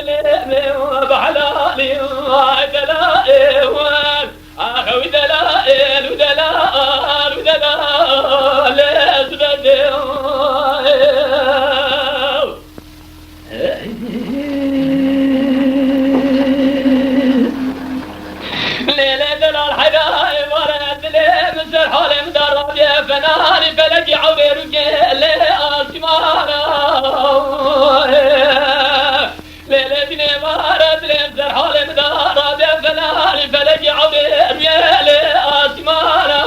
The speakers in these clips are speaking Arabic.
ظلمي وبحلالي ودلائل أخوي دلائل ودلائل ودلائل ليلة دلال حبايب ورد لي مسر حالي مدرب يا فناني فلقي عوري رجال أسمانا ليلة دني ورد لي مسر حالي مدرب يا فناني فلقي عوري رجال أسمانا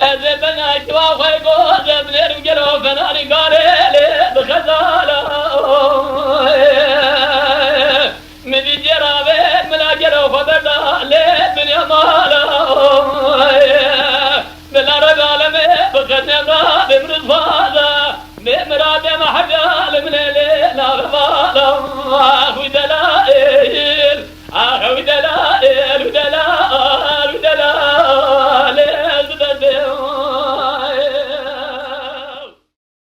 أذبنا كواخي قوزب لي رجال فناني قالي لي بخزالة من الجرابين من أجل وخبرنا ليه من يمالا من الأرض عالمي بخدنا من الفاضة من مراد محبة